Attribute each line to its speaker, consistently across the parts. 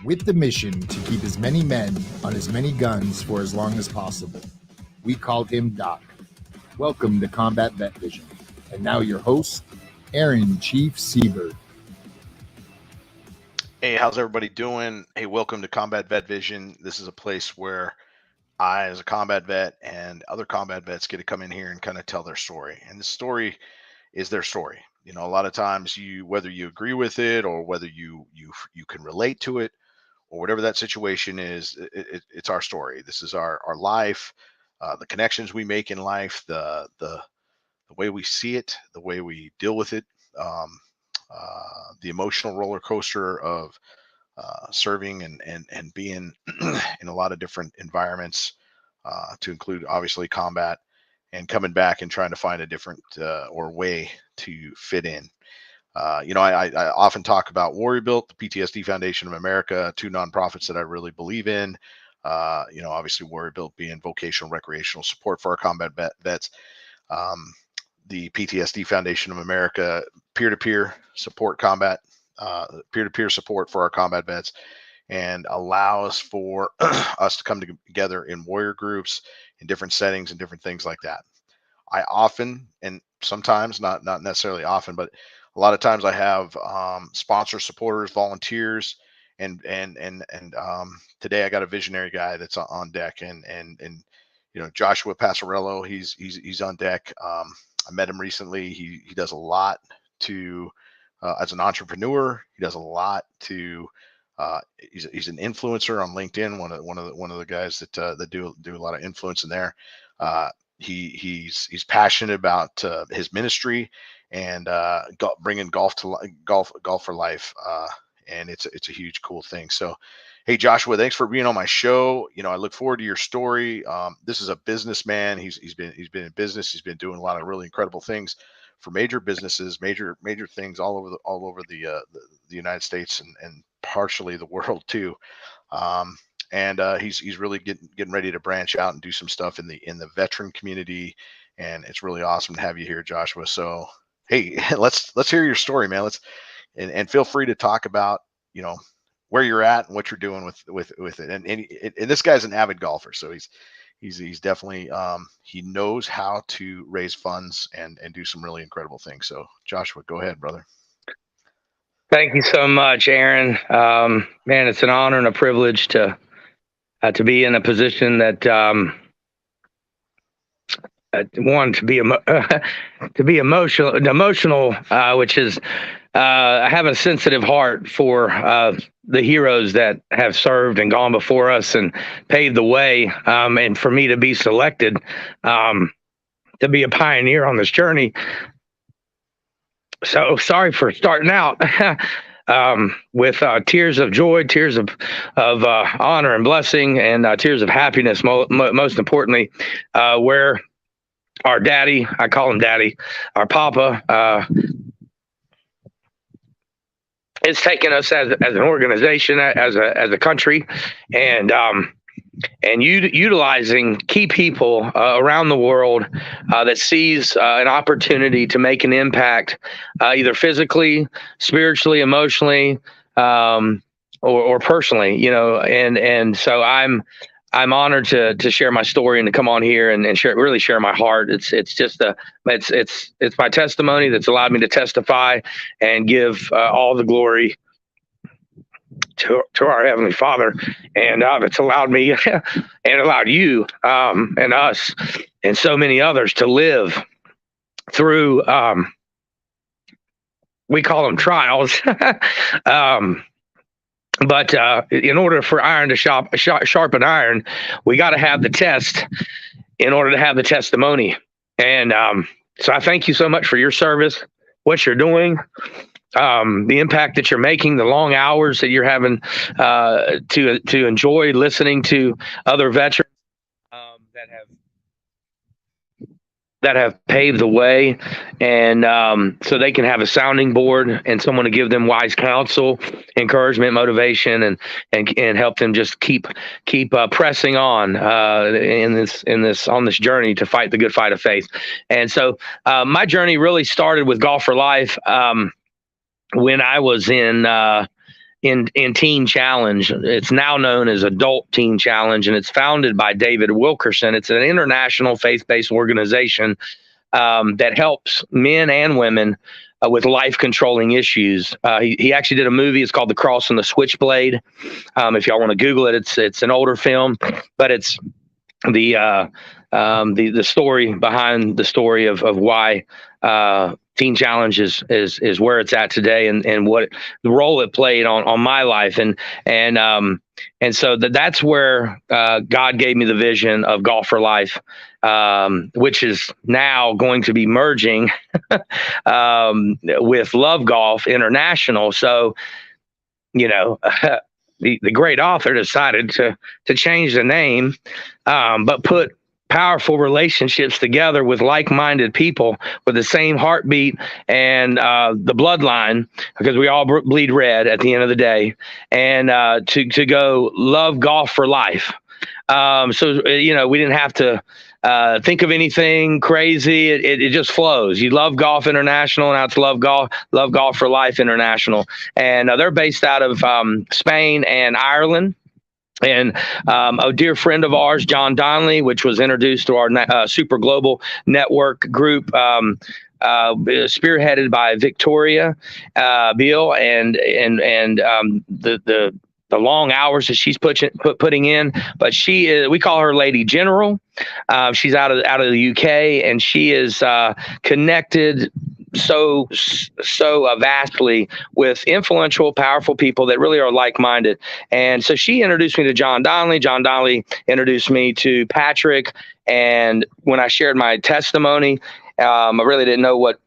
Speaker 1: with the mission to keep as many men on as many guns for as long as possible. We called him Doc. Welcome to Combat Vet Vision. And now your host, Aaron Chief Seabird.
Speaker 2: Hey, how's everybody doing? Hey, welcome to Combat Vet Vision. This is a place where I, as a combat vet, and other combat vets get to come in here and kind of tell their story. And the story is their story. You know, a lot of times whether you agree with it or whether you can relate to it or whatever that situation is, it's our story. This is our life, the connections we make in life, the way we see it, the way we deal with it, the emotional roller coaster of serving and being in a lot of different environments, to include obviously combat, and coming back and trying to find a different or way to fit in. You know, I often talk about Warrior Built, the PTSD Foundation of America, two nonprofits that I really believe in. You know, obviously Warrior Built being vocational recreational support for our combat vets. The PTSD Foundation of America, peer-to-peer support combat, peer-to-peer support for our combat vets, and allows for us to come together in warrior groups in different settings and different things like that. I often, and sometimes not necessarily often, but a lot of times I have sponsors, supporters, volunteers, and today I got a visionary guy that's on deck, and you know, Joshua Passerrello, he's on deck. I met him recently. He does a lot to as an entrepreneur. He does a lot to he's an influencer on LinkedIn. One of the guys that do a lot of influence in there. He's passionate about his ministry and bringing golf for life. And it's a huge cool thing. So, hey, Joshua, thanks for being on my show. You know, I look forward to your story. This is a businessman. He's been in business. He's been doing a lot of really incredible things for major businesses, major things all over the United States and partially the world too. And he's really getting ready to branch out and do some stuff in the veteran community. And it's really awesome to have you here, Joshua. So, hey, let's hear your story, man. And feel free to talk about, you know, where you're at and what you're doing with it. And this guy's an avid golfer, so he's definitely he knows how to raise funds and do some really incredible things. So Joshua, go ahead, brother.
Speaker 3: Thank you so much, Aaron. Man, it's an honor and a privilege to be in a position that to be emotional, which is I have a sensitive heart for the heroes that have served and gone before us and paved the way, and for me to be selected to be a pioneer on this journey. So sorry for starting out with tears of joy, tears of honor and blessing, and tears of happiness. Most importantly, where our daddy, I call him daddy, our papa, it's taken us as an organization, as a country, and utilizing key people around the world that sees an opportunity to make an impact, either physically, spiritually, emotionally, or personally, you know. And so I'm honored to share my story and to come on here and share my heart. It's my testimony that's allowed me to testify and give all the glory to our Heavenly Father, and it's allowed me and allowed you and us and so many others to live through we call them trials. But in order for iron to sharpen iron, we got to have the test in order to have the testimony. And so I thank you so much for your service, what you're doing, the impact that you're making, the long hours that you're having to enjoy listening to other veterans that have paved the way, and so they can have a sounding board and someone to give them wise counsel, encouragement, motivation, and help them just keep pressing on on this journey to fight the good fight of faith. And so my journey really started with G.O.L.F for Life when I was in in Teen Challenge. It's now known as Adult Teen Challenge, and it's founded by David Wilkerson. It's an international faith-based organization that helps men and women with life-controlling issues. He actually did a movie. It's called The Cross and the Switchblade. If y'all want to Google it, it's an older film, but it's the story behind the story of why Teen Challenge is where it's at today, and what the role it played on my life, and so that's where God gave me the vision of Golf for Life, which is now going to be merging with Love Golf International. So, the great author decided to change the name, but put powerful relationships together with like-minded people with the same heartbeat and the bloodline, because we all bleed red at the end of the day, and to go love golf for life. So we didn't have to think of anything crazy. It just flows. You Love Golf International, now it's Love Golf for Life International, and they're based out of Spain and Ireland. And a dear friend of ours, John Donnelly, which was introduced to our Super Global Network group, spearheaded by Victoria Beale, and the long hours that she's putting in. But she is, we call her Lady General. She's out of the UK, and she is connected so vastly with influential, powerful people that really are like-minded. And so she introduced me to John Donnelly. John Donnelly introduced me to Patrick. And when I shared my testimony, I really didn't know what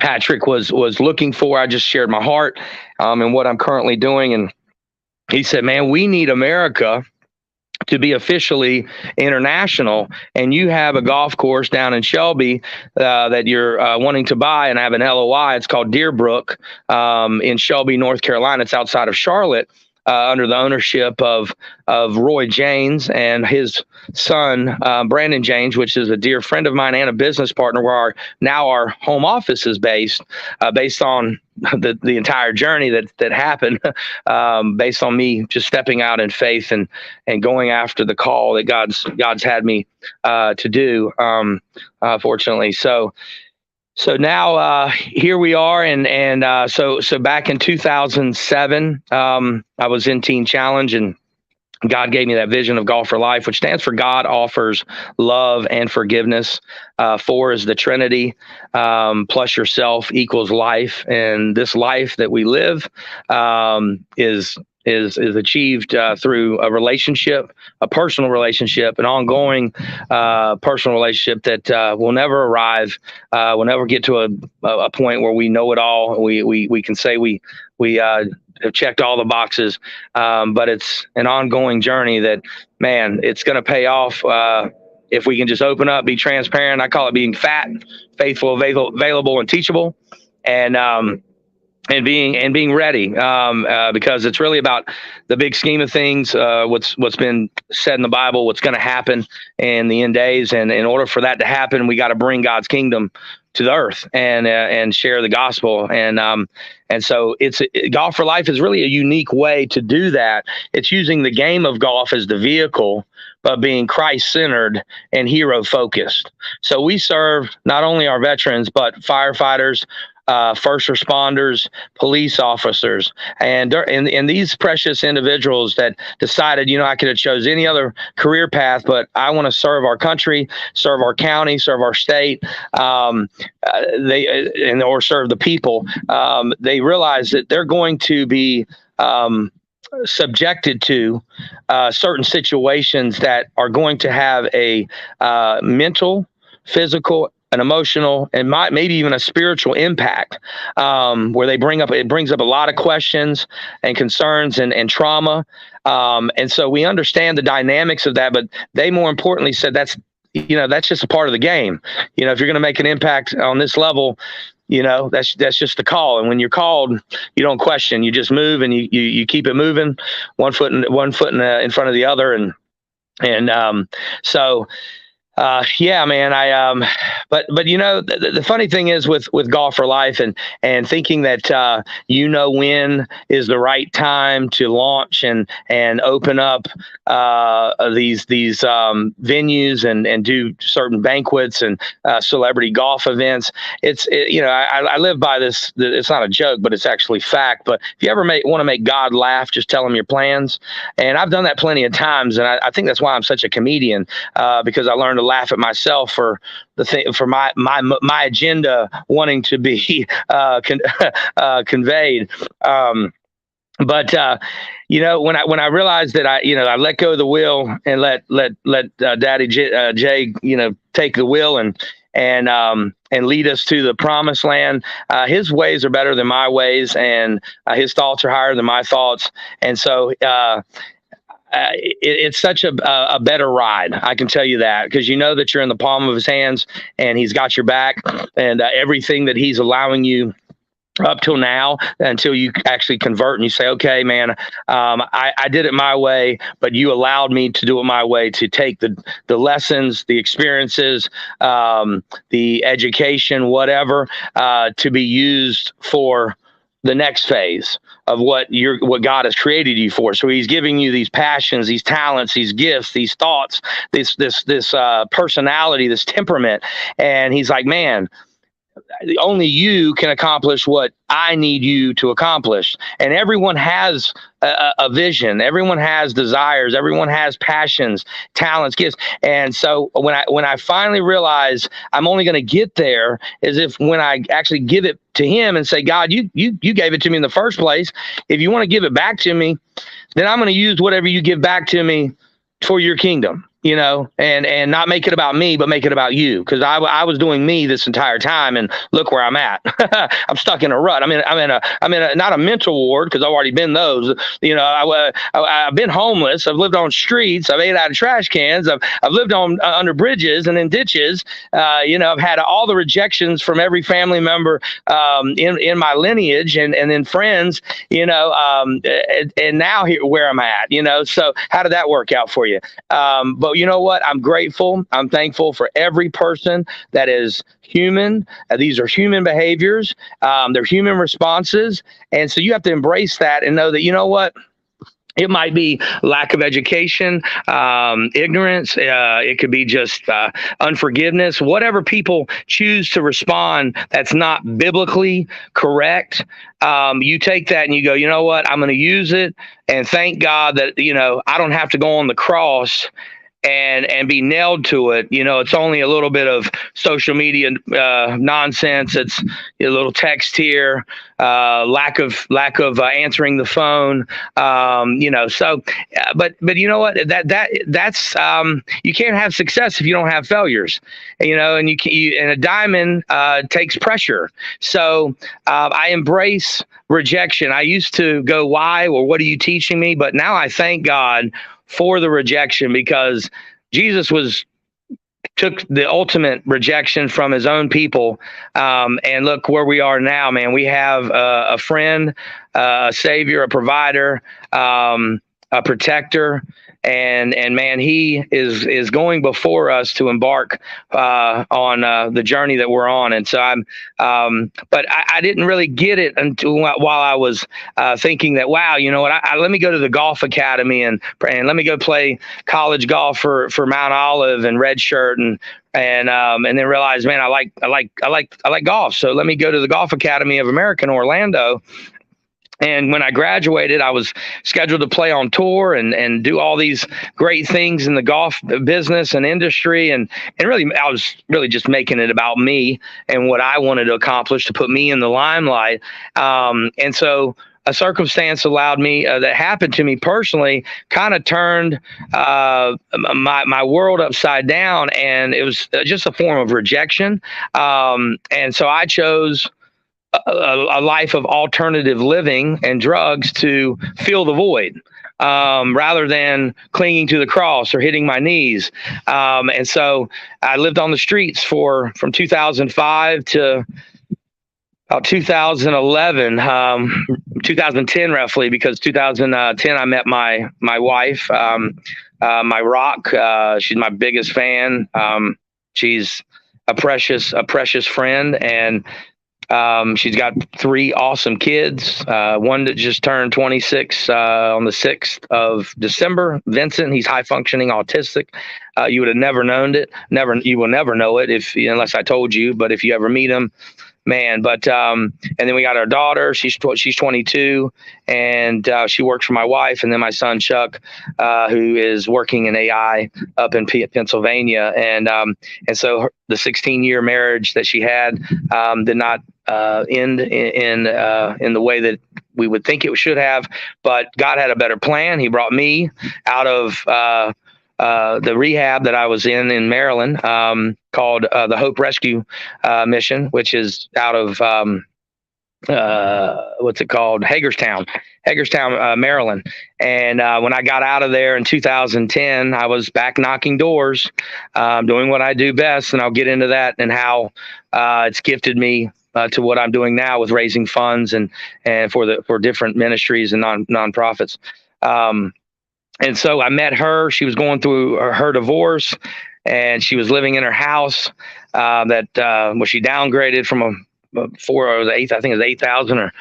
Speaker 3: Patrick was looking for. I just shared my heart and what I'm currently doing. And he said, man, we need America to be officially international, and you have a golf course down in Shelby that you're wanting to buy, and I have an LOI. It's called Deerbrook in Shelby, North Carolina. It's outside of Charlotte, under the ownership of Roy Janes and his son, Brandon Janes, which is a dear friend of mine and a business partner, where our home office is based on the entire journey that happened, based on me just stepping out in faith and going after the call that God's had me to do, fortunately. So now here we are, and so back in 2007, I was in Teen Challenge, and God gave me that vision of Golf for Life, which stands for God offers love and forgiveness. 4 is the Trinity, plus yourself equals life, and this life that we live is achieved through a relationship, a personal relationship, an ongoing personal relationship that will never arrive. We'll never get to a point where we know it all. We can say we have checked all the boxes, but it's an ongoing journey that, man, it's going to pay off if we can just open up, be transparent. I call it being fat, faithful, available, and teachable, and being ready, because it's really about the big scheme of things, what's been said in the Bible, what's going to happen in the end days. And in order for that to happen, we got to bring God's kingdom to the earth and share the gospel. And so Golf for Life is really a unique way to do that. It's using the game of golf as the vehicle, but being Christ-centered and hero-focused. So we serve not only our veterans, but firefighters, first responders, police officers, and these precious individuals that decided, I could have chose any other career path, but I want to serve our country, serve our county, serve our state, or serve the people. They realize that they're going to be subjected to certain situations that are going to have a mental, physical, an emotional, and maybe even a spiritual impact, where it brings up a lot of questions and concerns and trauma. And so we understand the dynamics of that, but they more importantly said that's just a part of the game. If you're going to make an impact on this level, that's just the call. And when you're called, you don't question, you just move, and you keep it moving, one foot in front of the other. So Yeah, man. But you know, the funny thing is with Golf for Life and thinking that when is the right time to launch and open up these venues and do certain banquets and celebrity golf events. I live by this. It's not a joke, but it's actually fact. But if you ever want to make God laugh, just tell him your plans. And I've done that plenty of times, and I think that's why I'm such a comedian, because I learned to laugh at myself for my agenda wanting to be conveyed. But when I realized that I let go of the wheel and let Daddy Jay take the wheel and lead us to the promised land. His ways are better than my ways, and his thoughts are higher than my thoughts, and so. It's such a better ride. I can tell you that, because you know that you're in the palm of his hands and he's got your back, and everything that he's allowing you up till now, until you actually convert and you say, okay, man, I did it my way, but you allowed me to do it my way, to take the lessons, the experiences, the education, whatever, to be used for the next phase of what God has created you for. So he's giving you these passions, these talents, these gifts, these thoughts, this personality, this temperament. And he's like, man, only you can accomplish what I need you to accomplish. And everyone has a vision. Everyone has desires. Everyone has passions, talents, gifts. And so when I finally realized I'm only going to get there is if when I actually give it to him and say, God, you gave it to me in the first place. If you want to give it back to me, then I'm going to use whatever you give back to me for your kingdom. And not make it about me, but make it about you. Because I was doing me this entire time, and look where I'm at. I'm stuck in a rut. I'm in a not a mental ward, because I've already been those. I've been homeless. I've lived on streets. I've ate out of trash cans. I've lived on under bridges and in ditches. I've had all the rejections from every family member in my lineage, and then friends. And now here where I'm at. So how did that work out for you? But you know what? I'm grateful. I'm thankful for every person that is human. These are human behaviors. They're human responses. And so you have to embrace that and know that, you know what? It might be lack of education, ignorance. It could be just unforgiveness. Whatever people choose to respond that's not biblically correct, you take that and you go, you know what? I'm going to use it, and thank God that I don't have to go on the cross and be nailed to it. It's only a little bit of social media nonsense. It's a little text here, lack of answering the phone. So, but you know what? That's you can't have success if you don't have failures. And and a diamond takes pressure. So I embrace rejection. I used to go, why, or what are you teaching me? But now I thank God for the rejection, because Jesus took the ultimate rejection from his own people. And look where we are now, man. We have a friend, a savior, a provider, a protector. And man, he is going before us to embark on the journey that we're on. And so but I didn't really get it until while I was thinking that, wow, you know what? Let me go to the golf academy and let me go play college golf for Mount Olive and redshirt and then realize, man, I like golf. So let me go to the Golf Academy of America in Orlando. And when I graduated, I was scheduled to play on tour and do all these great things in the golf business and industry. And really, I was really just making it about me and what I wanted to accomplish to put me in the limelight. And so a circumstance allowed me that happened to me personally kind of turned my world upside down. And it was just a form of rejection. And so I chose a life of alternative living and drugs to fill the void, rather than clinging to the cross or hitting my knees. And so I lived on the streets from 2005 to about 2011, 2010 roughly, because 2010 I met my wife. my rock. She's my biggest fan. She's a precious friend, and she's got 3 awesome kids. One that just turned 26 on the 6th of December. Vincent, he's high functioning autistic. You would have never known it. You will never know it unless I told you. But if you ever meet him, man. But and then we got our daughter. She's 22, and she works for my wife. And then my son Chuck, who is working in AI up in Pennsylvania. And so the 16-year marriage that she had did not end in the way that we would think it should have. But God had a better plan. He brought me out of the rehab that I was in Maryland, called the Hope Rescue Mission, which is out of what's it called? Hagerstown, Maryland. And when I got out of there in 2010, I was back knocking doors, doing what I do best, and I'll get into that and how it's gifted me to what I'm doing now with raising funds and for different ministries and nonprofits. And so I met her. She was going through her divorce, and she was living in her house that she downgraded from I think it was 8,000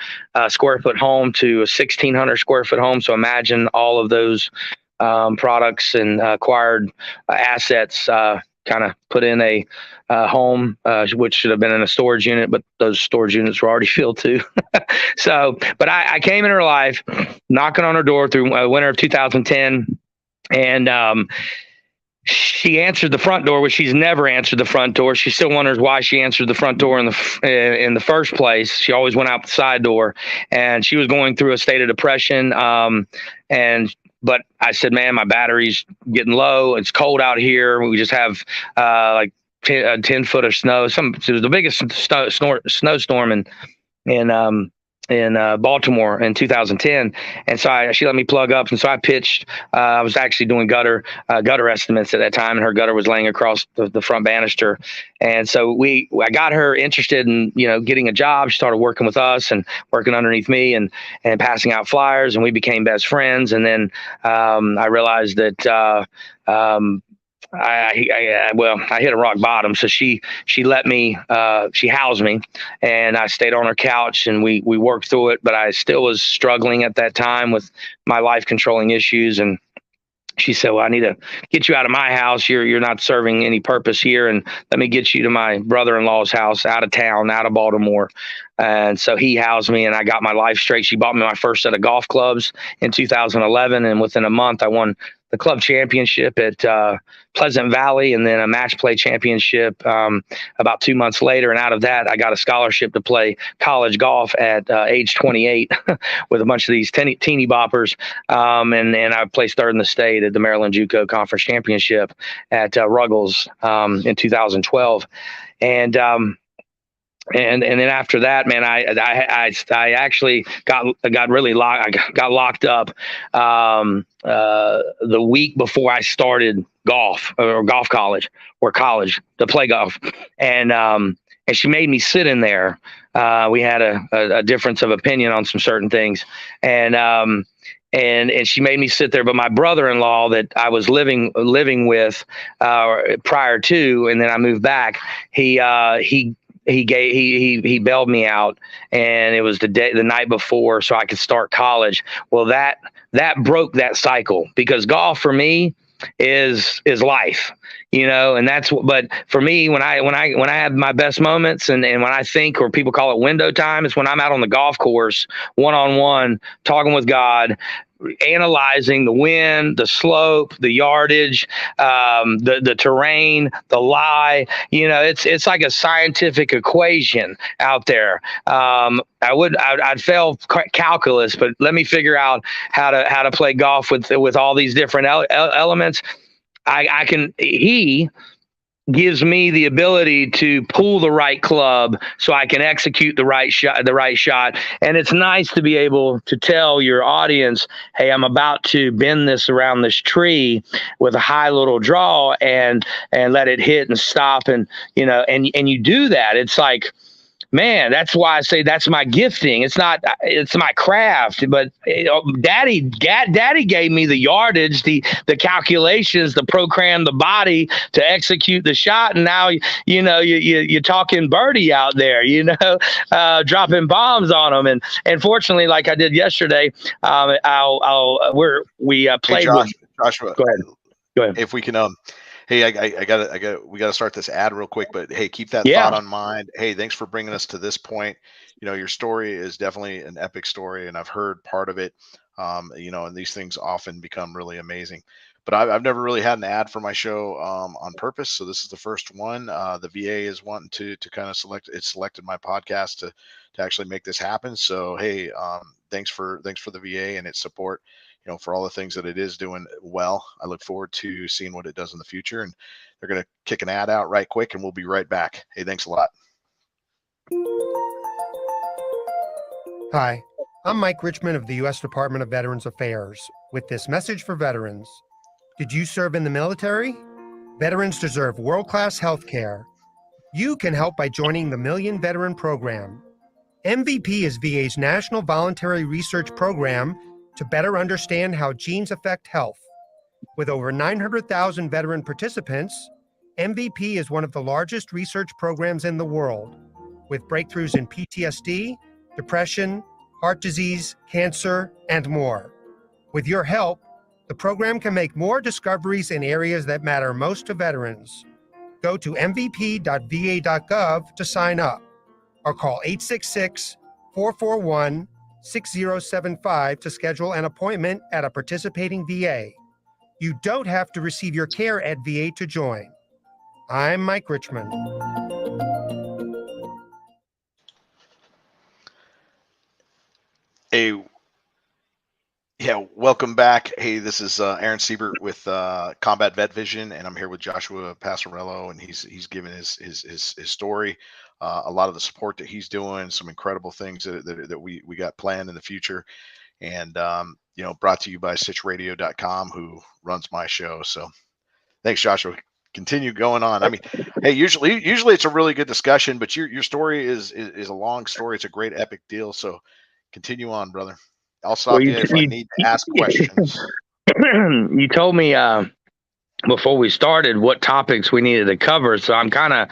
Speaker 3: square foot home to a 1,600 square foot home. So imagine all of those products and acquired assets kind of put in a home, which should have been in a storage unit, but those storage units were already filled too. So, but I came in her life, knocking on her door through winter of 2010, and she answered the front door, which she's never answered the front door. She still wonders why she answered the front door in the first place. She always went out the side door, and she was going through a state of depression. But I said, man, my battery's getting low. It's cold out here. We just have like 10 foot of snow. It was the biggest snowstorm in Baltimore in 2010. And so she let me plug up. And so I pitched, I was actually doing gutter estimates at that time, and her gutter was laying across the front banister. And so I got her interested in, getting a job. She started working with us and working underneath me and passing out flyers, and we became best friends. And then I realized that I hit a rock bottom. So she let me, she housed me, and I stayed on her couch, and we worked through it, but I still was struggling at that time with my life controlling issues. And she said, well, I need to get you out of my house. You're not serving any purpose here. And let me get you to my brother-in-law's house out of town, out of Baltimore. And so he housed me, and I got my life straight. She bought me my first set of golf clubs in 2011. And within a month, I won the club championship at Pleasant Valley, and then a match play championship about 2 months later. And out of that, I got a scholarship to play college golf at age 28 with a bunch of these teeny boppers. And I placed third in the state at the MDJUCO Conference Championship at Ruggles in 2012. And then after that, man, I actually got really locked. I got locked up the week before I started golf college to play golf, and she made me sit in there. We had a difference of opinion on some certain things, and she made me sit there. But my brother-in-law that I was living with prior to, and then I moved back, he bailed me out, and it was the night before, so I could start college. Well, that broke that cycle, because golf for me is life, and but for me, when I have my best moments and when I think, or people call it window time, it's when I'm out on the golf course, one-on-one, talking with God, analyzing the wind, the slope, the yardage, the terrain, the lie. It's like a scientific equation out there. I'd fail calculus, but let me figure out how to play golf with all these different elements. He gives me the ability to pull the right club so I can execute the right shot. And it's nice to be able to tell your audience, hey, I'm about to bend this around this tree with a high little draw and let it hit and stop. And, and you do that. It's like, man, that's why I say that's my gifting. It's my craft. But Daddy gave me the yardage, the calculations, the program, the body to execute the shot. And now you're talking birdie out there, dropping bombs on them. And fortunately, like I did yesterday, we played with
Speaker 2: Joshua.
Speaker 3: Go ahead.
Speaker 2: If we can, hey, we gotta start this ad real quick, but hey, keep that
Speaker 3: Yeah.
Speaker 2: thought on mind. Hey, thanks for bringing us to this point. Your story is definitely an epic story, and I've heard part of it. And these things often become really amazing. But I've never really had an ad for my show on purpose, so this is the first one. The VA is wanting to kind of selected my podcast to actually make this happen. So hey, thanks for the VA and its support. For all the things that it is doing well. I look forward to seeing what it does in the future. And they're going to kick an ad out right quick, and we'll be right back. Hey, thanks a lot.
Speaker 4: Hi, I'm Mike Richmond of the U.S. Department of Veterans Affairs with this message for veterans. Did you serve in the military? Veterans deserve world-class health care. You can help by joining the Million Veteran Program. MVP is VA's national voluntary research program to better understand how genes affect health. With over 900,000 veteran participants, MVP is one of the largest research programs in the world, with breakthroughs in PTSD, depression, heart disease, cancer, and more. With your help, the program can make more discoveries in areas that matter most to veterans. Go to mvp.va.gov to sign up, or call 866-441-6075 to schedule an appointment at a participating VA. You don't have to receive your care at VA to join. I'm Mike Richmond.
Speaker 2: Hey, yeah, welcome back. Hey, this is Aaron Siebert with Combat Vet Vision, and I'm here with Joshua Passerrello, and he's giving his story. A lot of the support that he's doing, some incredible things that we got planned in the future, and brought to you by SitchRadio.com, who runs my show. So thanks, Joshua. Continue going on. I mean, hey, usually it's a really good discussion, but your story is a long story. It's a great epic deal. So continue on, brother. I'll stop you if I need to ask questions.
Speaker 3: You told me before we started what topics we needed to cover, so I'm kind of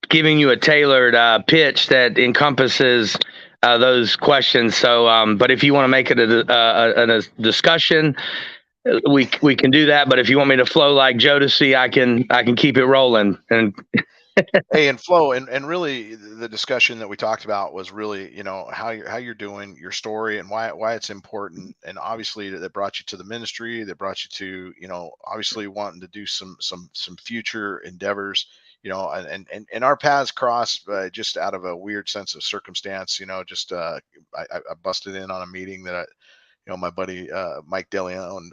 Speaker 3: giving you a tailored pitch that encompasses those questions. So, but if you want to make it a discussion, we can do that. But if you want me to flow like Jodeci, I can keep it rolling. And
Speaker 2: hey, and flow, and really the discussion that we talked about was really, how you're doing, your story, and why it's important, and obviously that brought you to the ministry, that brought you to, obviously wanting to do some future endeavors, and our paths crossed just out of a weird sense of circumstance. I busted in on a meeting that my buddy Mike DeLeon,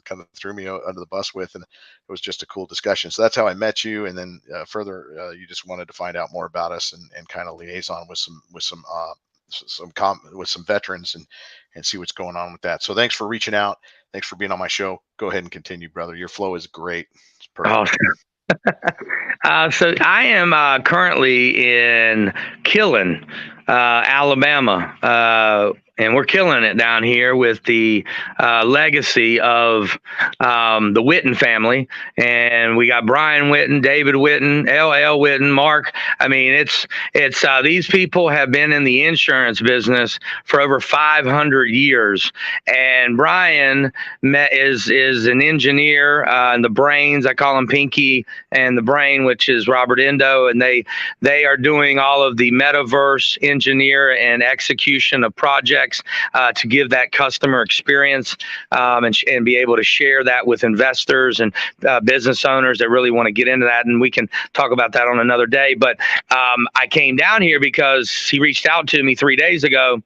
Speaker 2: kind of threw me under the bus with, and it was just a cool discussion. So that's how I met you, and then further, you just wanted to find out more about us and kind of liaison with some veterans and see what's going on with that. So thanks for reaching out. Thanks for being on my show. Go ahead and continue, brother. Your flow is great. It's perfect.
Speaker 3: So I am currently in Killen, Alabama, and we're killing it down here with the legacy of the Witten family. And we got Brian Witten, David Witten, L.L. Witten, Mark. I mean, it's these people have been in the insurance business for over 500 years. And Brian is an engineer in the brains. I call him Pinky and the brain, which is Robert Endo. And they are doing all of the metaverse engineer and execution of projects to give that customer experience and be able to share that with investors and business owners that really want to get into that. And we can talk about that on another day. But I came down here because he reached out to me 3 days ago.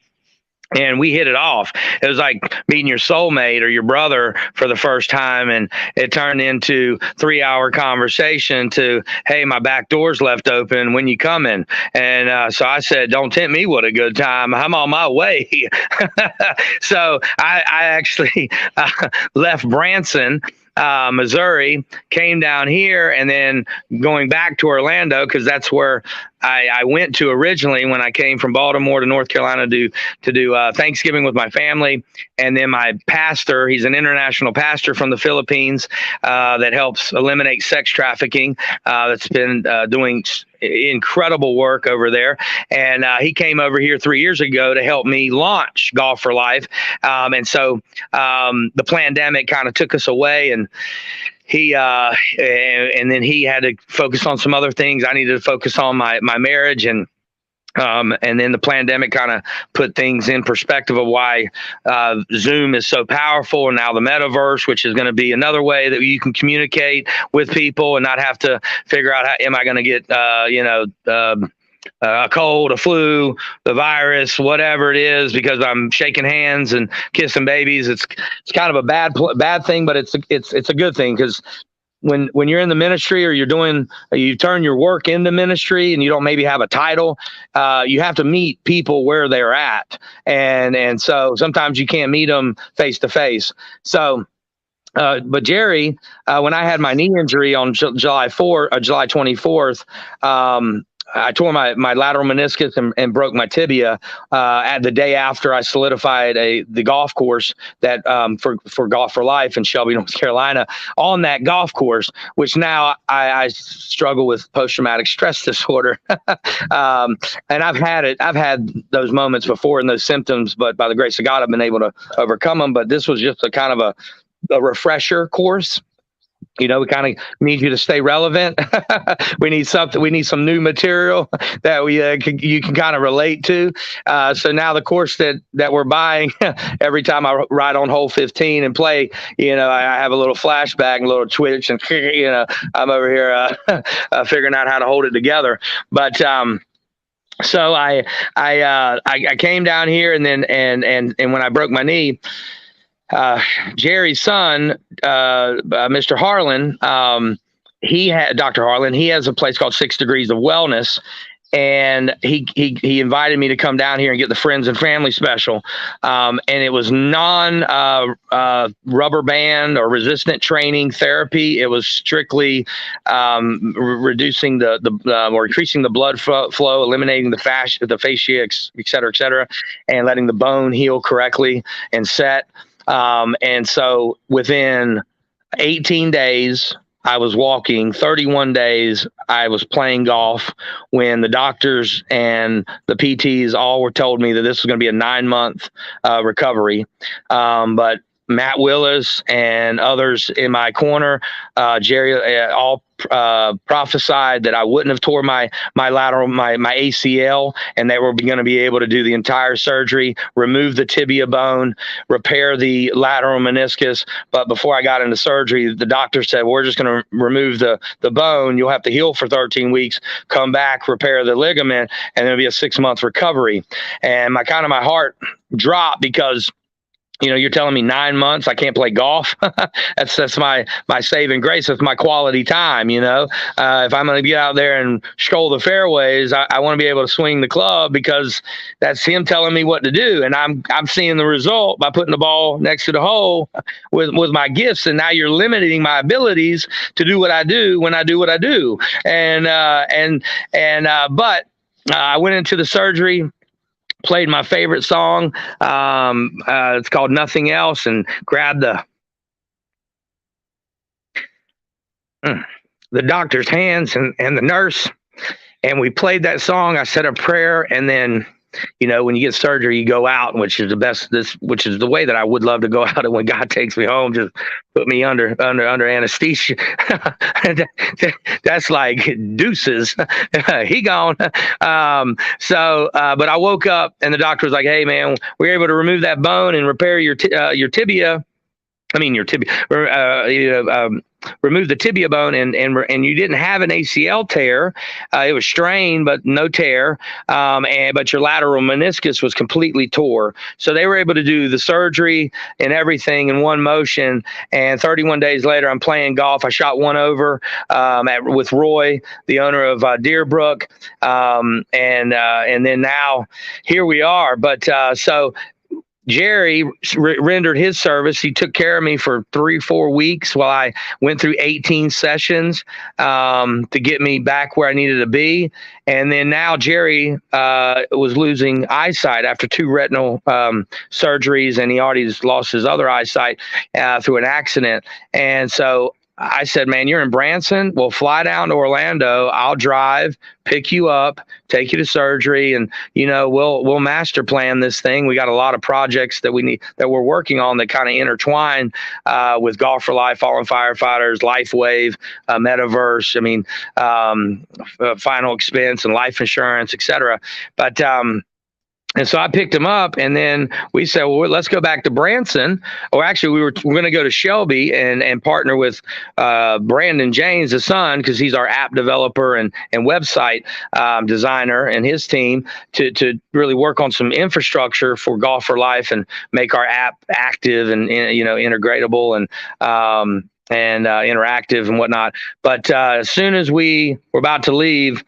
Speaker 3: And we hit it off. It was like meeting your soulmate or your brother for the first time. And it turned into 3-hour conversation to, hey, my back door's left open. When you coming? And so I said, don't tempt me. What a good time. I'm on my way. So I actually left Branson, Missouri, came down here, and then going back to Orlando because that's where I went to originally when I came from Baltimore to North Carolina to do Thanksgiving with my family. And then my pastor, he's an international pastor from the Philippines that helps eliminate sex trafficking. That's been doing incredible work over there. And he came over here 3 years ago to help me launch Golf for Life. And so the pandemic kind of took us away, and then he had to focus on some other things. I needed to focus on my marriage, and then the pandemic kind of put things in perspective of why Zoom is so powerful, and now the metaverse, which is going to be another way that you can communicate with people and not have to figure out how am I going to get a cold, a flu, the virus, whatever it is, because I'm shaking hands and kissing babies. It's kind of a bad thing, but it's a good thing, because when you're in the ministry, or you turn your work into ministry, and you don't maybe have a title, you have to meet people where they're at, and so sometimes you can't meet them face to face. So. But Jerry, when I had my knee injury on July 24th, I tore my lateral meniscus and broke my tibia at the day after I solidified the golf course that for Golf for Life in Shelby, North Carolina. On that golf course, which now I struggle with post-traumatic stress disorder, and I've had those moments before and those symptoms, but by the grace of God, I've been able to overcome them. But this was just a kind of a refresher course. We kind of need you to stay relevant. We need something. We need some new material that you can kind of relate to. So now the course that we're buying, every time I ride on hole 15 and play, I have a little flashback, a little twitch, and I'm over here figuring out how to hold it together. But so I came down here, and then and when I broke my knee. Jerry's son, Mr. Harlan, Dr. Harlan, he has a place called 6 Degrees of Wellness, and he invited me to come down here and get the friends and family special. And it was rubber band or resistant training therapy. It was strictly reducing or increasing the blood flow, eliminating the fascia, et cetera, and letting the bone heal correctly and set. And so within 18 days, I was walking. 31 days, I was playing golf, when the doctors and the PTs all were told me that this was going to be a 9-month recovery. But Matt Willis and others in my corner, Jerry, all prophesied that I wouldn't have tore my ACL, and they were going to be able to do the entire surgery, remove the tibia bone, repair the lateral meniscus. But before I got into surgery, the doctor said, we're just going to remove the bone. You'll have to heal for 13 weeks, come back, repair the ligament, and there'll be a 6-month recovery. And my heart dropped, because you're telling me 9 months I can't play golf. That's my saving grace. That's my quality time. If I'm going to get out there and stroll the fairways, I want to be able to swing the club, because that's him telling me what to do, and I'm seeing the result by putting the ball next to the hole with my gifts. And now you're limiting my abilities to do what I do when I do what I do. But I went into the surgery, played my favorite song. It's called Nothing Else, and grabbed the doctor's hands and the nurse, and we played that song. I said a prayer, and then, when you get surgery, you go out, which is which is the way that I would love to go out. And when God takes me home, just put me under anesthesia. That's like deuces. He gone. But I woke up, and the doctor was like, "Hey, man, we were able to remove that bone and repair your tibia. Remove the tibia bone, and you didn't have an ACL tear. It was strained, but no tear. But your lateral meniscus was completely tore. So they were able to do the surgery and everything in one motion. And 31 days later, I'm playing golf. I shot one over with Roy, the owner of Deerbrook, and then now here we are. But so Jerry rendered his service. He took care of me for 3-4 weeks while I went through 18 sessions to get me back where I needed to be. And then now Jerry was losing eyesight after 2 retinal surgeries, and he already lost his other eyesight through an accident. And so I said, man, you're in Branson. Well, fly down to Orlando. I'll drive, pick you up, take you to surgery, and we'll master plan this thing. We got a lot of projects that we're working on that kind of intertwine with Golf for Life, Fallen Firefighters, LifeWave, Metaverse. I mean, final expense and life insurance, etc. But and so I picked him up, and then we said, well, let's go back to Branson. Or actually, we're going to go to Shelby and partner with Brandon James, his son, because he's our app developer and website designer, and his team to really work on some infrastructure for Golf for Life and make our app active and integratable and interactive and whatnot. But as soon as we were about to leave,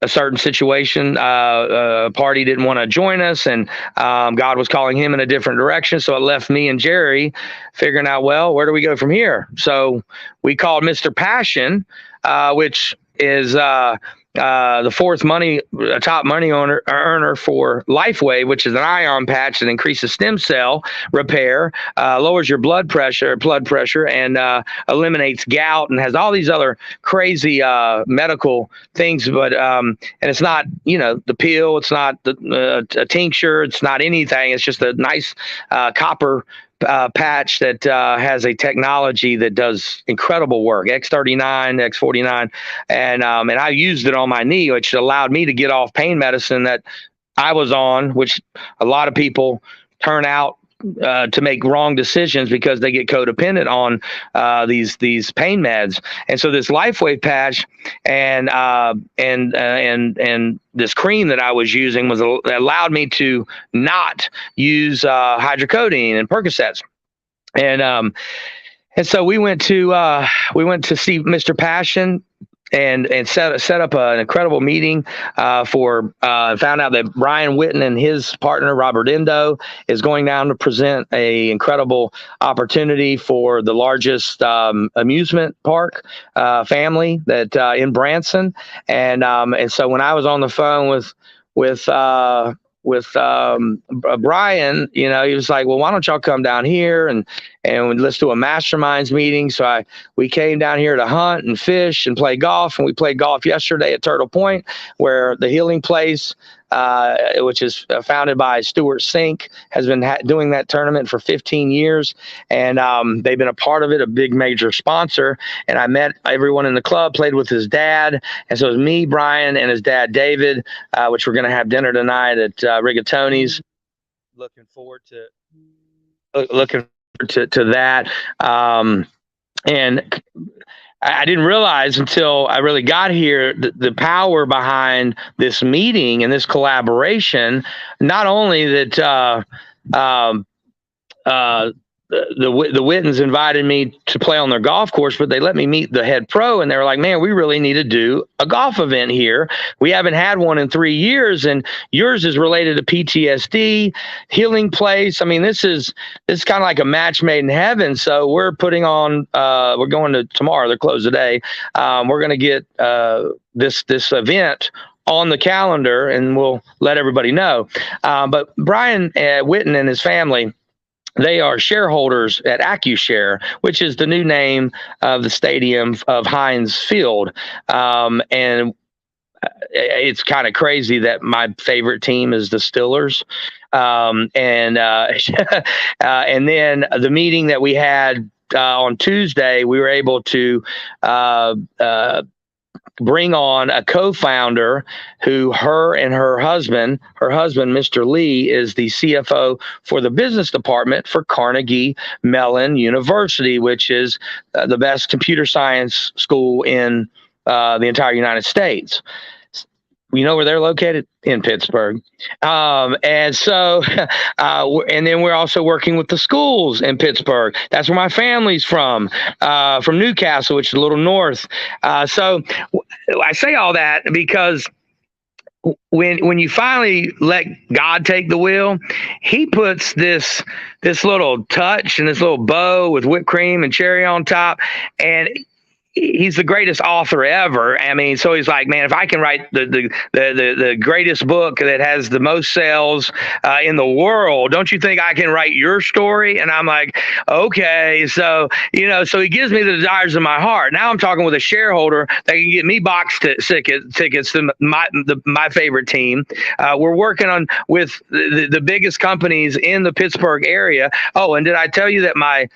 Speaker 3: a certain situation, a party didn't want to join us, and God was calling him in a different direction. So it left me and Jerry figuring out, well, where do we go from here? So we called Mr. Passion, which is the fourth top money earner for LifeWave, which is an ion patch that increases stem cell repair, lowers your blood pressure, and eliminates gout, and has all these other crazy medical things. But and it's not the pill, it's not a tincture, it's not anything. It's just a nice copper patch that has a technology that does incredible work, X39, X49, and I used it on my knee, which allowed me to get off pain medicine that I was on, which a lot of people turn out to make wrong decisions because they get codependent on these pain meds. And so this LifeWave patch and this cream that I was using allowed me to not use hydrocodone and Percocets. And so we went to see Mr. Passion and set up an incredible meeting found out that Brian Witten and his partner Robert Endo is going down to present a incredible opportunity for the largest amusement park family that in Branson, and so when I was on the phone with Brian, he was like, well, why don't y'all come down here and let's do a masterminds meeting. So we came down here to hunt and fish and play golf. And we played golf yesterday at Turtle Point, where the Healing Place, which is founded by Stuart Sink, has been doing that tournament for 15 years. And they've been a part of it, a big major sponsor. And I met everyone in the club, played with his dad. And so it was me, Brian, and his dad, David, which we're going to have dinner tonight at Rigatoni's. Looking forward to that. And I didn't realize until I really got here the power behind this meeting and this collaboration. Not only that the Wittens invited me to play on their golf course, but they let me meet the head pro, and they were like, man, we really need to do a golf event here. We haven't had one in 3 years, and yours is related to PTSD, Healing Place. I mean, this is kind of like a match made in heaven. So we're putting on, we're going to tomorrow, they're closed today. We're going to get this event on the calendar, and we'll let everybody know. But Brian Witten and his family, they are shareholders at AccuShare, which is the new name of the stadium of Heinz Field. And it's kind of crazy that my favorite team is the Steelers. And then the meeting that we had on Tuesday, we were able to bring on a co-founder who her husband, Mr. Lee, is the CFO for the business department for Carnegie Mellon University, which is the best computer science school in the entire United States. You know where they're located? In Pittsburgh. And so, and then we're also working with the schools in Pittsburgh. That's where my family's from Newcastle, which is a little north. So I say all that because when you finally let God take the wheel, he puts this little touch and this little bow with whipped cream and cherry on top, and he's the greatest author ever. I mean, so he's like, man, if I can write the greatest book that has the most sales in the world, don't you think I can write your story? And I'm like, okay. So, so he gives me the desires of my heart. Now I'm talking with a shareholder that can get me box tickets to my favorite team. We're working on with the biggest companies in the Pittsburgh area. Oh, and did I tell you that my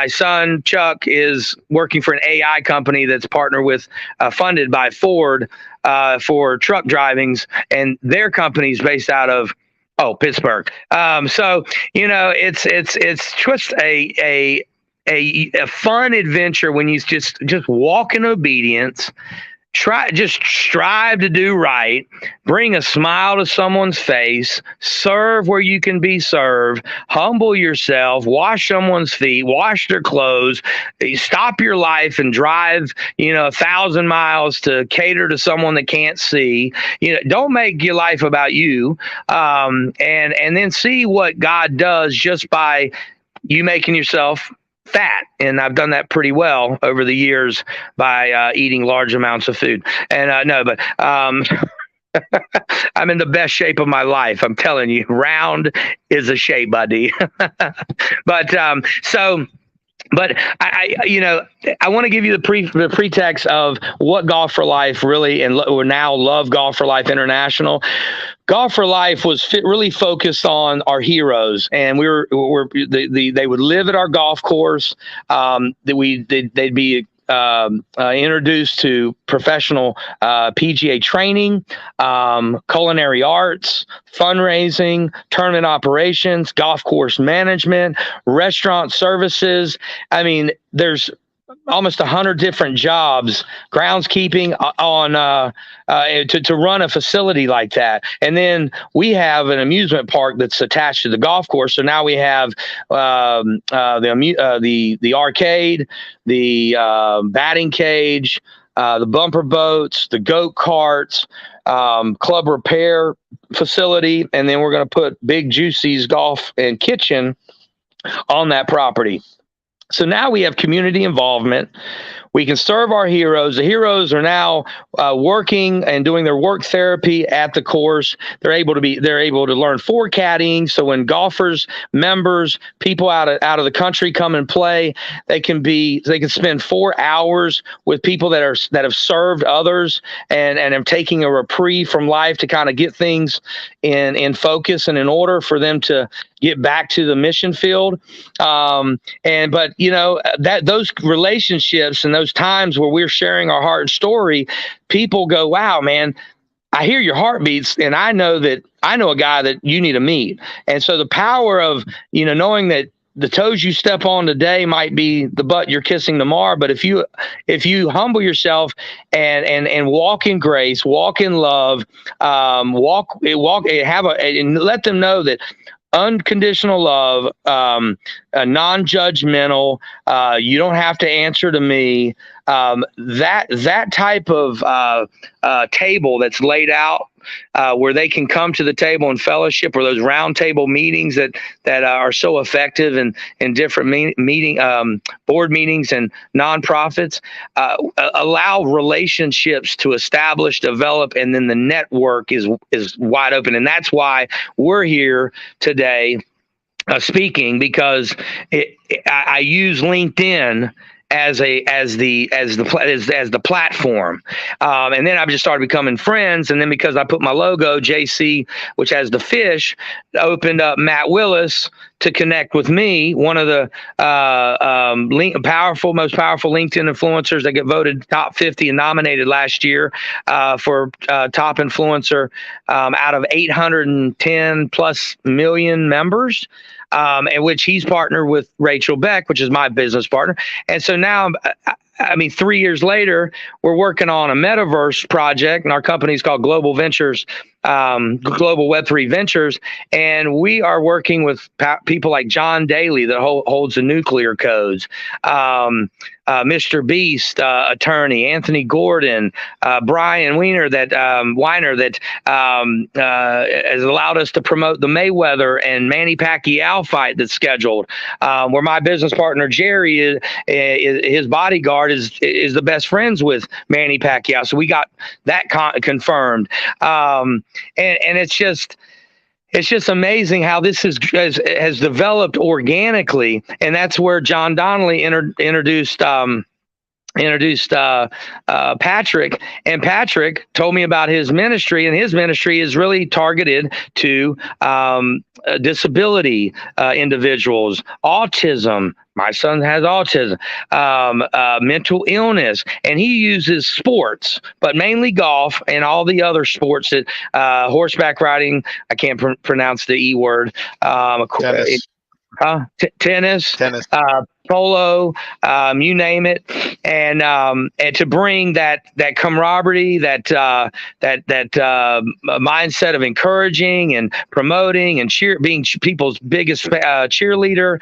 Speaker 3: son Chuck is working for an AI company that's partnered with, funded by Ford for truck drivings, and their company's based out of Pittsburgh. So it's just a fun adventure when you just walk in obedience. Strive to do right, bring a smile to someone's face, serve where you can be served, humble yourself, wash someone's feet, wash their clothes, stop your life and drive, 1,000 miles to cater to someone that can't see. Don't make your life about you, and then see what God does just by you making yourself fat. And I've done that pretty well over the years by eating large amounts of food. And I'm in the best shape of my life. I'm telling you, round is a shape, buddy. But I want to give you the pretext of what Golf for Life really, and we're now Love Golf for Life International. Golf for Life was really focused on our heroes, and they would live at our golf course. They'd be introduced to professional PGA training, culinary arts, fundraising, tournament operations, golf course management, restaurant services. I mean, there's almost 100 different jobs, groundskeeping on to run a facility like that. And then we have an amusement park that's attached to the golf course. So now we have the arcade, the batting cage, the bumper boats, the goat carts, club repair facility, and then we're going to put Big Juicy's golf and kitchen on that property. So now we have community involvement. We can serve our heroes. The heroes are now working and doing their work therapy at the course. They're able to learn caddying. So when golfers, members, people out of the country come and play, they can spend 4 hours with people that have served others and are taking a reprieve from life to kind of get things in focus and in order for them to get back to the mission field. But those relationships and those times where we're sharing our heart and story, people go, wow, man, I hear your heartbeats, and I know a guy that you need to meet. And so the power of, knowing that the toes you step on today might be the butt you're kissing tomorrow, but if you humble yourself and walk in grace, walk in love, and let them know that unconditional love, non-judgmental, you don't have to answer to me. That type of table that's laid out, where they can come to the table and fellowship, or those round table meetings that are so effective in different board meetings and nonprofits, allow relationships to establish, develop, and then the network is wide open. And that's why we're here today speaking, because I use LinkedIn as the platform, and then I've just started becoming friends. And then because I put my logo JC, which has the fish, opened up Matt Willis to connect with me, one of the most powerful LinkedIn influencers that get voted top 50 and nominated last year for top influencer out of 810 plus million members. In which he's partnered with Rachel Beck, which is my business partner. And so now, 3 years later, we're working on a metaverse project, and our company is called Global Ventures Global Web3 Ventures, and we are working with people like John Daly that holds the nuclear codes, Mr. Beast, attorney, Anthony Gordon, Brian Weiner that has allowed us to promote the Mayweather and Manny Pacquiao fight that's scheduled, where my business partner Jerry is his bodyguard is the best friends with Manny Pacquiao. So we got that confirmed, and it's just amazing how this has developed organically, and that's where John Donnelly introduced Patrick, and Patrick told me about his ministry, and his ministry is really targeted to disability individuals, autism. My son has autism, mental illness, and he uses sports, but mainly golf and all the other sports that horseback riding. I can't pronounce the E word. Tennis, polo, you name it, and to bring that camaraderie, that mindset of encouraging and promoting and being people's biggest cheerleader,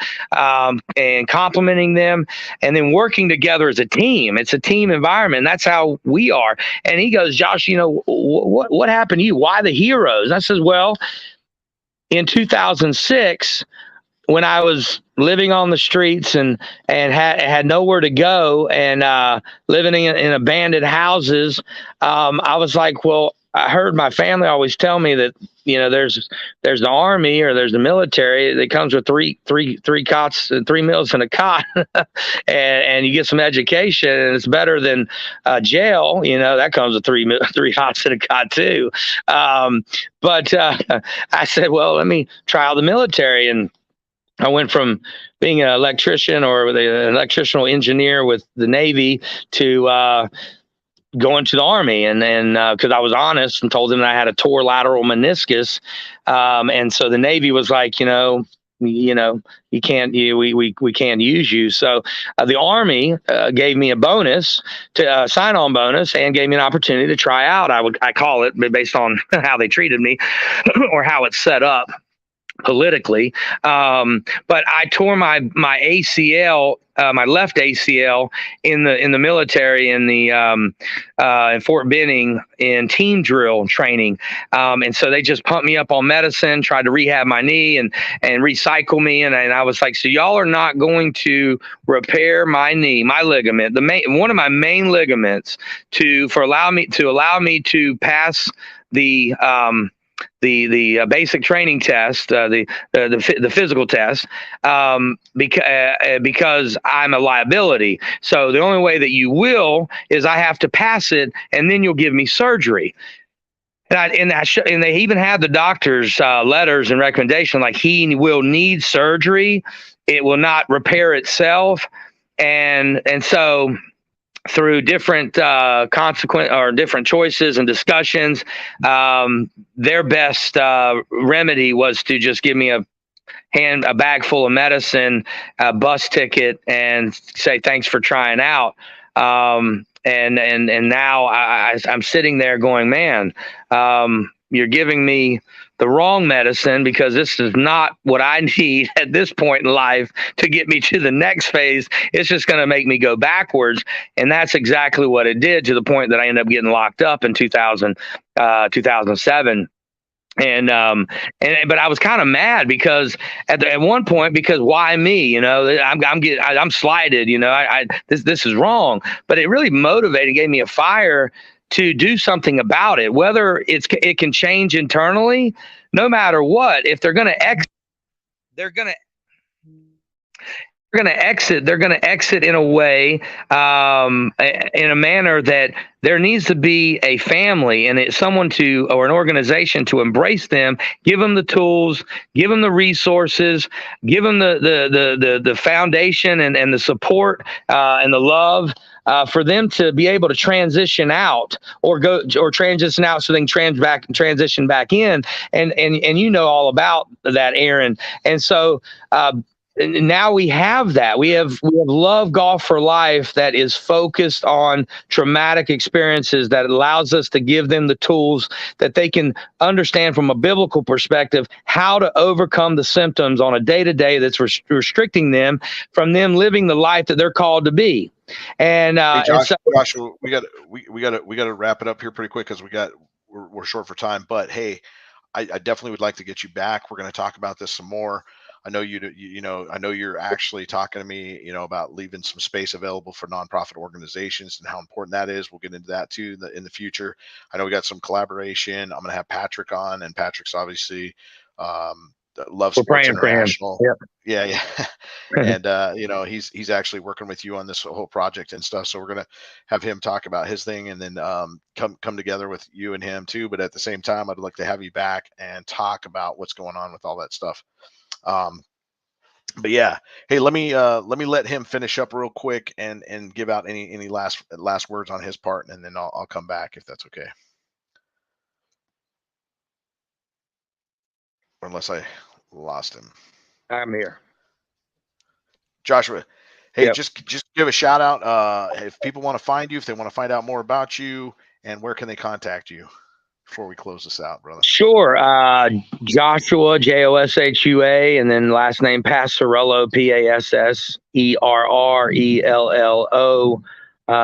Speaker 3: and complimenting them, and then working together as a team. It's a team environment. And that's how we are. And he goes, Josh, what happened to you? Why the heroes? I says, well, in 2006. When I was living on the streets and had nowhere to go and living in abandoned houses, I was like, well, I heard my family always tell me that, there's the Army or there's the military that comes with three cots and 3 meals and a cot, and you get some education, and it's better than jail. That comes with three cots and a cot too. But I said, well, let me try out the military, and I went from being an electrician or an electrical engineer with the Navy to going to the Army, and because I was honest and told them that I had a torn lateral meniscus, and so the Navy was like, you can't, we can't use you. So the Army gave me a bonus, to sign-on bonus, and gave me an opportunity to try out. I call it based on how they treated me or how it's set up politically, but I tore my ACL, my left ACL in the military in Fort Benning in team drill training, and so they just pumped me up on medicine, tried to rehab my knee and recycle me, and I was like, so y'all are not going to repair my knee, my ligament, one of my main ligaments, to allow me to pass the basic training test, the physical test, because I'm a liability. So the only way that you will is I have to pass it, and then you'll give me surgery. And they even had the doctor's letters and recommendation, like he will need surgery. It will not repair itself, and so, through different different choices and discussions, their best remedy was to just give me a bag full of medicine, a bus ticket, and say thanks for trying out. And now I'm sitting there going, man, you're giving me the wrong medicine, because this is not what I need at this point in life to get me to the next phase. It's just going to make me go backwards. And that's exactly what it did, to the point that I ended up getting locked up in 2007. But I was kind of mad, because at one point, because why me? I'm slighted. This is wrong. But it really motivated, gave me a fire to do something about it. Whether it can change internally, no matter what. If they're going to exit, they're going to exit in a way, in a manner that there needs to be a family and someone or an organization to embrace them, give them the tools, give them the resources, give them the foundation and the support and the love, for them to be able to transition out or transition out so they can transition back in. And all about that, Aaron. And so, and now we have that. We have Love Golf for Life that is focused on traumatic experiences, that allows us to give them the tools that they can understand from a biblical perspective how to overcome the symptoms on a day-to-day that's restricting them from them living the life that they're called to be. And
Speaker 2: Hey,
Speaker 3: and so,
Speaker 2: Joshua, we got to wrap it up here pretty quick because we're short for time. But hey, I definitely would like to get you back. We're going to talk about this some more. I know I know you're actually talking to me, about leaving some space available for nonprofit organizations and how important that is. We'll get into that too in the future. I know we got some collaboration. I'm going to have Patrick on, and Patrick's obviously Love
Speaker 3: we're
Speaker 2: Sports
Speaker 3: praying for him.
Speaker 2: International.
Speaker 3: Yep.
Speaker 2: Yeah. And he's actually working with you on this whole project and stuff. So we're going to have him talk about his thing, and then come together with you and him too. But at the same time, I'd like to have you back and talk about what's going on with all that stuff. But yeah, hey, let me let him finish up real quick and give out any last words on his part, and then I'll come back if that's okay. Or unless I lost him.
Speaker 3: I'm here.
Speaker 2: Joshua, hey,
Speaker 3: Yep.
Speaker 2: just give a shout out if people want to find you, if they want to find out more about you, and where can they contact you before we close this out, brother?
Speaker 3: Sure. Joshua, Joshua, and then last name Passerrello, Passerello,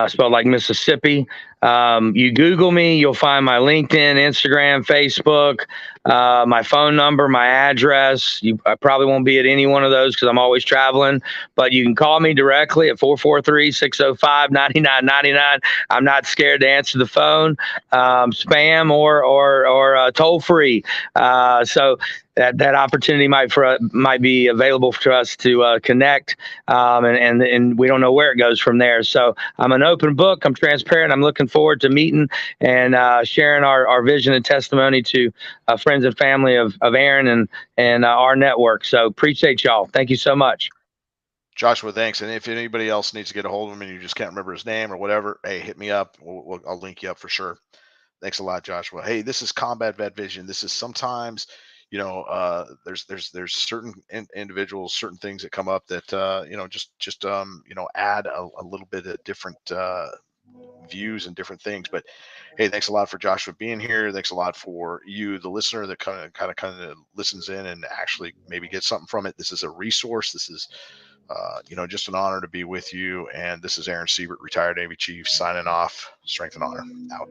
Speaker 3: spelled like Mississippi. You Google me, you'll find my LinkedIn, Instagram, Facebook, my phone number, my address. I probably won't be at any one of those because I'm always traveling, but you can call me directly at 443-605-9999. I'm not scared to answer the phone, spam or toll free. So that opportunity might be available to us to connect, and we don't know where it goes from there. So I'm an open book. I'm transparent. I'm looking forward to meeting and sharing our vision and testimony to friends and family of Aaron and our network. So appreciate y'all. Thank you so much.
Speaker 2: Joshua, thanks. And if anybody else needs to get a hold of him and you just can't remember his name or whatever, hey, hit me up. I'll link you up for sure. Thanks a lot, Joshua. Hey, this is Combat Vet Vision. This is sometimes, there's certain individuals, certain things that come up that just add a little bit of different views and different things. But hey, thanks a lot for Joshua being here. Thanks a lot for you, the listener, that kind of listens in and actually maybe gets something from it. This is a resource. This is just an honor to be with you. And this is Aaron Siebert, retired Navy Chief, signing off. Strength and honor. Out.